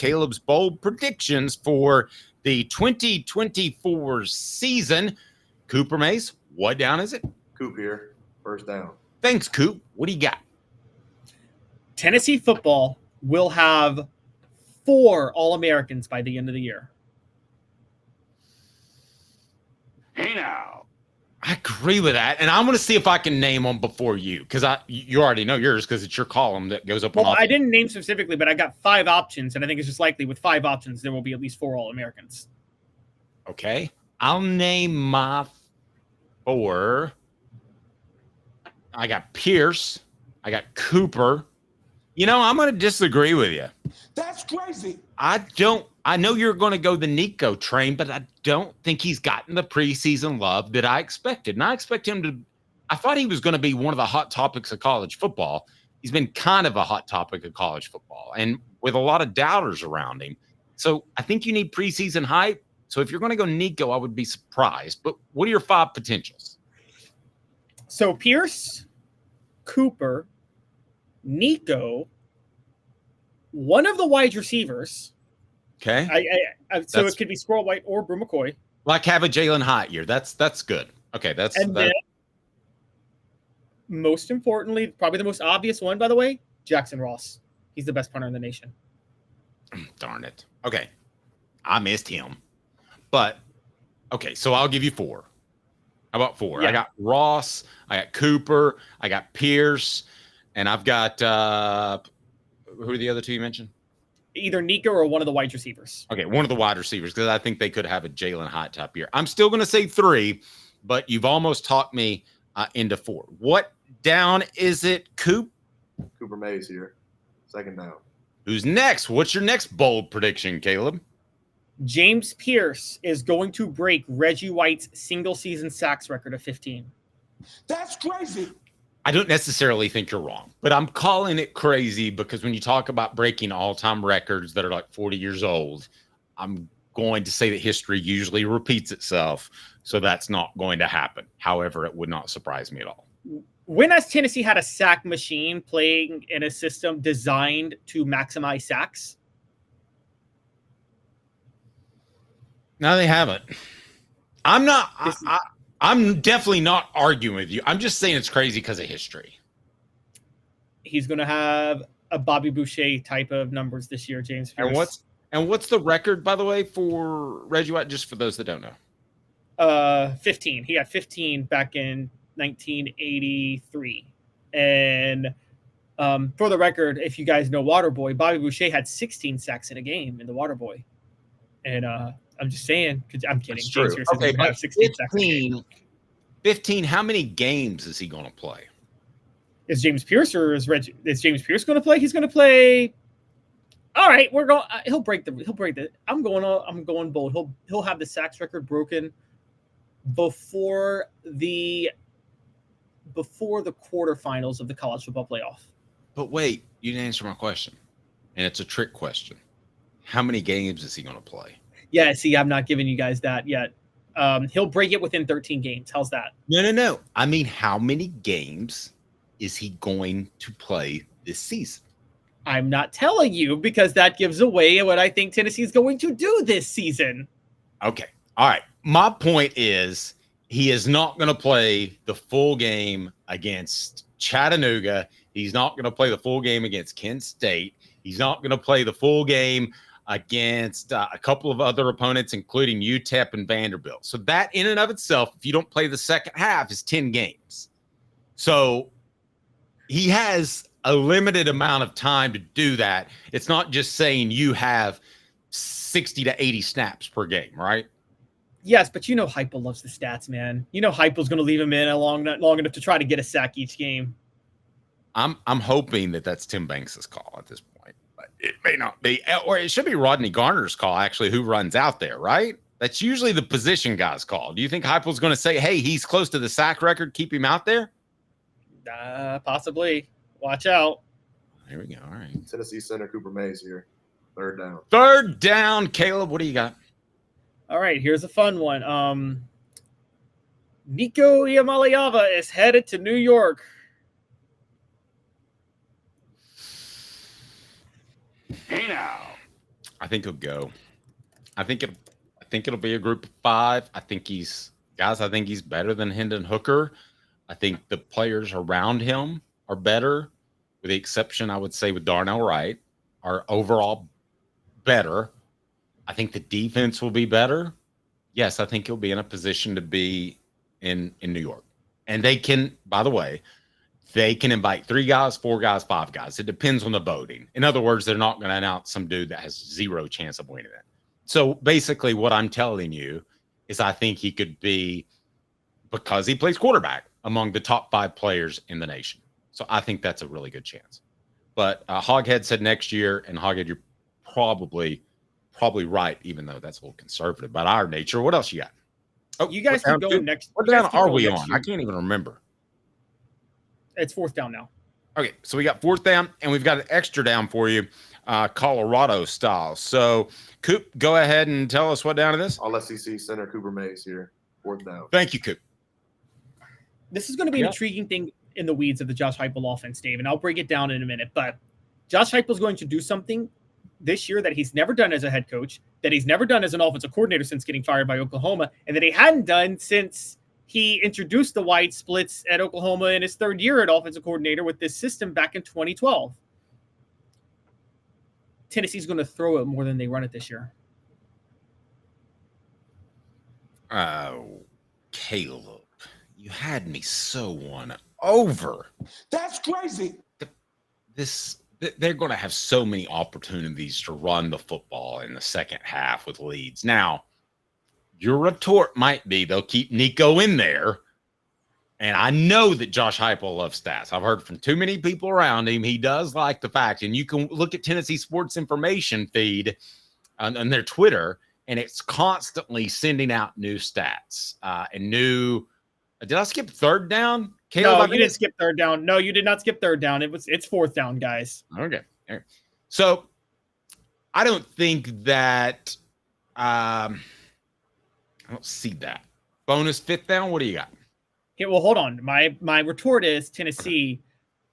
Caleb's bold predictions for the 2024 season. Cooper Mays, what down is it? Coop here, first down. Thanks, Coop. What do you got? Tennessee football will have 4 All-Americans by the end of the year. Hey now. I agree with that, and I'm going to see if I can name them before you, because you already know yours because it's your column that goes up. Well, I didn't name specifically, but I got 5 options, and I think it's just likely with 5 options there will be at least 4 All-Americans. Okay, I'll name my 4. I got Pierce. I got Cooper. You know, I'm going to disagree with you. That's crazy. I know you're going to go the Nico train, but I don't think he's gotten the preseason love that I expected. And I expect him to, I thought he was going to be one of the hot topics of college football. He's been kind of a hot topic of college football and with a lot of doubters around him. So I think you need preseason hype. So if you're going to go Nico, I would be surprised. But what are your 5 potentials? So Pierce, Cooper, Nico, one of the wide receivers. Okay. So it could be Squirrel White or Brew McCoy. Like have a Jalen Hyatt year. That's good. Okay, Then, most importantly, probably the most obvious one, by the way, Jackson Ross. He's the best punter in the nation. Darn it. Okay. I missed him. But, okay, so I'll give you 4. How about 4? Yeah. I got Ross, I got Cooper, I got Pierce, and I've got who are the other 2 you mentioned? Either Nico or one of the wide receivers. Okay, one of the wide receivers, because I think they could have a Jalen Hyatt type year. I'm still going to say 3, but you've almost talked me into 4. What down is it, Coop? Cooper Mays here, second down. Who's next? What's your next bold prediction, Caleb? James Pierce is going to break Reggie White's single-season sacks record of 15. That's crazy. I don't necessarily think you're wrong, but I'm calling it crazy because when you talk about breaking all-time records that are like 40 years old, I'm going to say that history usually repeats itself, so that's not going to happen. However, it would not surprise me at all. When has Tennessee had a sack machine playing in a system designed to maximize sacks? No, they haven't. I'm definitely not arguing with you. I'm just saying it's crazy because of history. He's going to have a Bobby Boucher type of numbers this year, James Pierce. And what's the record, by the way, for Reggie White, just for those that don't know? 15. He had 15 back in 1983. And for the record, if you guys know Waterboy, Bobby Boucher had 16 sacks in a game in the Waterboy. And I'm just saying, because I'm kidding. James Pierce okay, have 16 sacks in a game. 15, how many games is he going to play? Is James Pierce or is James Pierce going to play? He's going to play. All right, we're going. He'll break the. I'm going bold. He'll have the sacks record broken before the quarterfinals of the college football playoff. But wait, you didn't answer my question, and it's a trick question. How many games is he going to play? Yeah, see, I'm not giving you guys that yet. He'll break it within 13 games. How's that? No. I mean, how many games is he going to play this season? I'm not telling you because that gives away what I think Tennessee is going to do this season. Okay. All right. My point is he is not going to play the full game against Chattanooga. He's not going to play the full game against Kent State. He's not going to play the full game against a couple of other opponents, including UTEP and Vanderbilt. So that in and of itself, if you don't play the second half, is 10 games. So he has a limited amount of time to do that. It's not just saying you have 60 to 80 snaps per game, right? Yes, but you know Heupel loves the stats, man. You know Heupel's going to leave him in long enough to try to get a sack each game. I'm hoping that that's Tim Banks's call at this point, but it may not be, or it should be Rodney Garner's call, actually, who runs out there, right? That's usually the position guy's call. Do you think Heupel's going to say, hey, he's close to the sack record, keep him out there? Possibly. Watch out. Here we go. All right. Tennessee center Cooper Mays here. Third down. Third down, Caleb. What do you got? All right. Here's a fun one. Nico Iamaleava is headed to New York. Hey now. I think he'll go. I think it'll be a group of 5. I think he's better than Hendon Hooker. I think the players around him are better, with the exception, I would say, with Darnell Wright, are overall better. I think the defense will be better. Yes, I think he'll be in a position to be in New York. And they can, by the way, they can invite 3 guys, 4 guys, 5 guys. It depends on the voting. In other words, they're not going to announce some dude that has 0 chance of winning it. So basically what I'm telling you is I think he could be, because he plays quarterback, among the top 5 players in the nation. So I think that's a really good chance. But Hoghead said next year, and Hoghead, you're probably right, even though that's a little conservative by our nature. What else you got? Oh, you guys keep going next. What down are we on? I can't even remember. It's 4th down now. Okay, so we got 4th down, and we've got an extra down for you, Colorado style. So, Coop, go ahead and tell us what down it is. All SEC center Cooper Mays here. 4th down. Thank you, Coop. This is going to be an intriguing thing in the weeds of the Josh Heupel offense, Dave, and I'll break it down in a minute. But Josh Heupel is going to do something this year that he's never done as a head coach, that he's never done as an offensive coordinator since getting fired by Oklahoma, and that he hadn't done since he introduced the wide splits at Oklahoma in his 3rd year at offensive coordinator with this system back in 2012. Tennessee's going to throw it more than they run it this year. Oh, Caleb, you had me so won over. That's crazy. They're going to have so many opportunities to run the football in the second half with leads. Now, your retort might be they'll keep Nico in there. And I know that Josh Heupel loves stats. I've heard from too many people around him. He does like the fact, and you can look at Tennessee Sports Information feed on their Twitter, and it's constantly sending out new stats and new. Did I skip 3rd down? Caleb, no, you didn't skip 3rd down. No, you did not skip 3rd down. It's 4th down, guys. Okay. So I don't think that I don't see that. Bonus 5th down. What do you got? Okay, well, hold on. My retort is Tennessee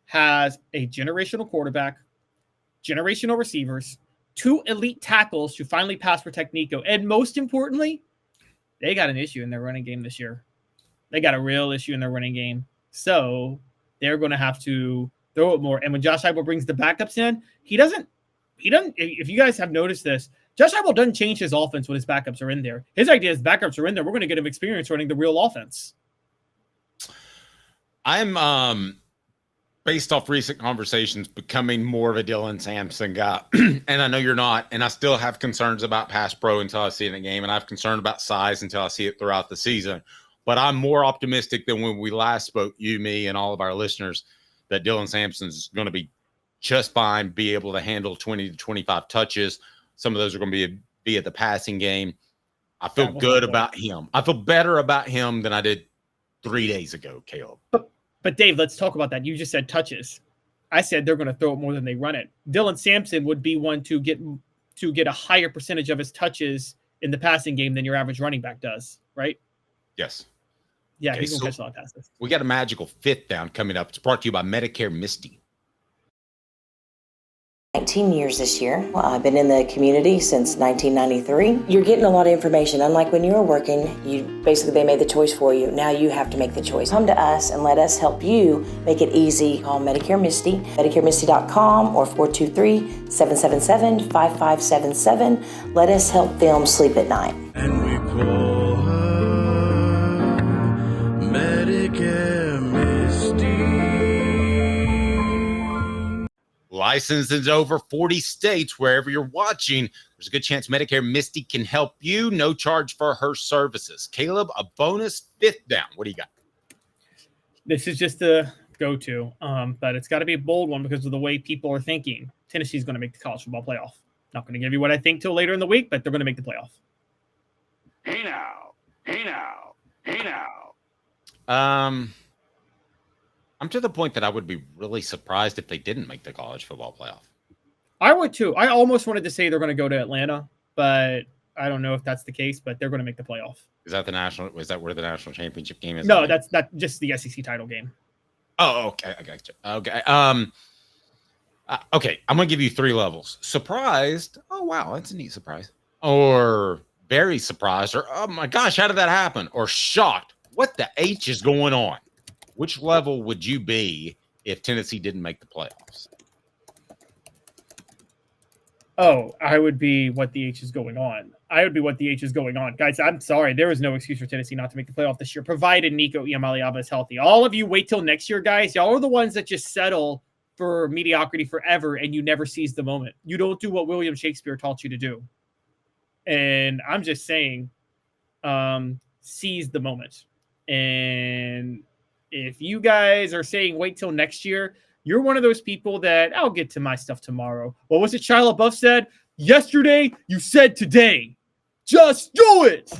has a generational quarterback, generational receivers, 2 elite tackles to finally pass protect Nico, and most importantly, they got an issue in their running game this year. They got a real issue in their running game. So they're going to have to throw it more. And when Josh Heupel brings the backups in, he doesn't, if you guys have noticed this, Josh Heupel doesn't change his offense when his backups are in there. His idea is backups are in there. We're going to get him experience running the real offense. I'm, based off recent conversations, becoming more of a Dylan Sampson guy. And I know you're not. And I still have concerns about pass pro until I see it in the game. And I have concern about size until I see it throughout the season. But I'm more optimistic than when we last spoke, you, me, and all of our listeners, that Dylan Sampson's going to be just fine, be able to handle 20 to 25 touches. Some of those are going to be at the passing game. I feel good about him. I feel better about him than I did 3 days ago, Caleb. But Dave, let's talk about that. You just said touches. I said they're going to throw it more than they run it. Dylan Sampson would be one to get a higher percentage of his touches in the passing game than your average running back does, right? Yes. Yeah, Okay, he's going to catch a lot of passes. We got a magical 5th down coming up. It's brought to you by Medicare Misty. 19 years this year. Well, I've been in the community since 1993. You're getting a lot of information. Unlike when you were working, they made the choice for you. Now you have to make the choice. Come to us and let us help you make it easy. Call Medicare Misty, MedicareMisty.com or 423-777-5577. Let us help them sleep at night. And we call her Medicare Misty. Licensed in over 40 states. Wherever you're watching, there's a good chance Medicare Misty can help you. No charge for her services. Caleb, a bonus 5th down. What do you got? This is just a go-to, but it's got to be a bold one because of the way people are thinking. Tennessee's going to make the college football playoff. Not going to give you what I think till later in the week, but they're going to make the playoff. Hey now. I'm to the point that I would be really surprised if they didn't make the college football playoff. I would too. I almost wanted to say they're going to go to Atlanta, but I don't know if that's the case, but they're going to make the playoff. Is that where the national championship game is? No, that's just the SEC title game. Oh, okay. I got you. Okay. Okay, I'm gonna give you 3 levels. Surprised. Oh wow, that's a neat surprise. Or very surprised. Or oh my gosh, how did that happen? Or shocked. What the H is going on? Which level would you be if Tennessee didn't make the playoffs? Oh, I would be what the H is going on. I would be what the H is going on. Guys, I'm sorry. There is no excuse for Tennessee not to make the playoff this year, provided Nico Iamaleava is healthy. All of you wait till next year, guys. Y'all are the ones that just settle for mediocrity forever, and you never seize the moment. You don't do what William Shakespeare taught you to do. And I'm just saying, seize the moment. And if you guys are saying wait till next year, you're one of those people that I'll get to my stuff tomorrow. What was it Shia LaBeouf said? Yesterday, you said today. Just do it.